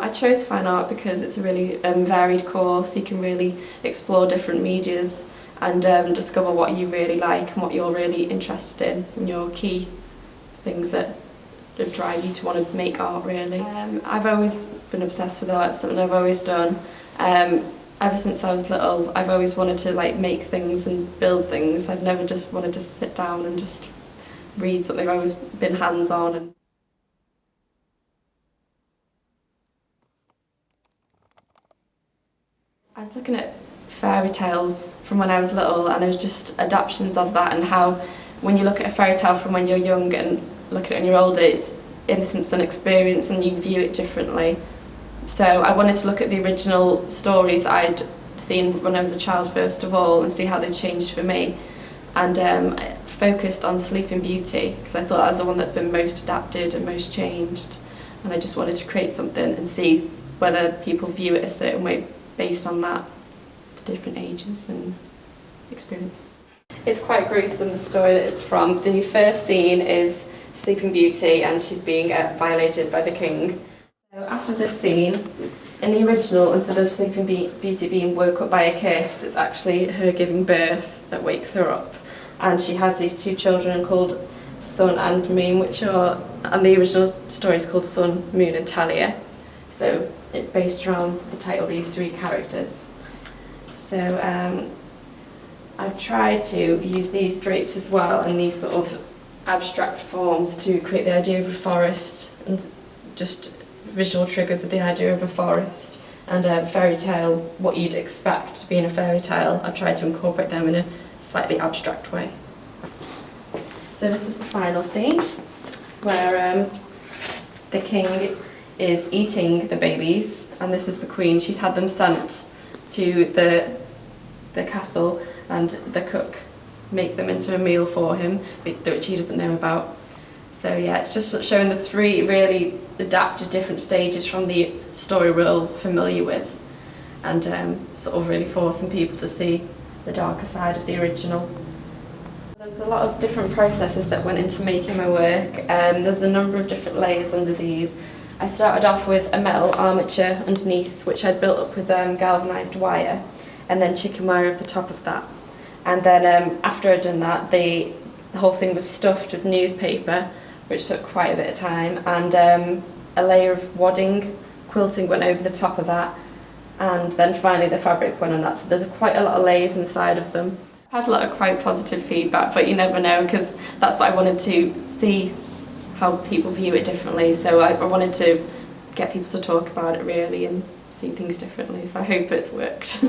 I chose fine art because it's a really varied course. You can really explore different medias and discover what you really like and what you're really interested in and your key things that drive you to want to make art, really. I've always been obsessed with art. It's something I've always done. Ever since I was little, I've always wanted to make things and build things. I've never just wanted to sit down and just read something. I've always been hands-on. And I was looking at fairy tales from when I was little, and it was just adaptations of that, and how when you look at a fairy tale from when you're young and look at it when you're older, it's innocence and experience and you view it differently. So I wanted to look at the original stories that I'd seen when I was a child first of all and see how they changed for me. And I focused on Sleeping Beauty because I thought that was the one that's been most adapted and most changed. And I just wanted to create something and see whether people view it a certain way based on that, the different ages and experiences. It's quite gruesome, the story that it's from. The first scene is Sleeping Beauty and she's being violated by the king. So after this scene, in the original, instead of Sleeping Beauty being woke up by a kiss, it's actually her giving birth that wakes her up. And she has these two children called Sun and Moon, and the original story is called Sun, Moon and Talia. So it's based around the title, these three characters. So I've tried to use these drapes as well and these sort of abstract forms to create the idea of a forest and just visual triggers of the idea of a forest and a fairy tale, what you'd expect to be in a fairy tale. I've tried to incorporate them in a slightly abstract way. So this is the final scene where the king is eating the babies and this is the queen. She's had them sent to the castle and the cook make them into a meal for him, which he doesn't know about. So yeah, it's just showing the three really adapted different stages from the story we're all familiar with and sort of really forcing people to see the darker side of the original. There was a lot of different processes that went into making my work. There's a number of different layers under these. I started off with a metal armature underneath, which I'd built up with galvanised wire, and then chicken wire over the top of that. And then after I'd done that, the whole thing was stuffed with newspaper, which took quite a bit of time, and a layer of wadding quilting went over the top of that, and then finally the fabric went on that. So there's quite a lot of layers inside of them. I've had a lot of quite positive feedback, but you never know, because that's what I wanted to see, how people view it differently. So I wanted to get people to talk about it really and see things differently. So I hope it's worked.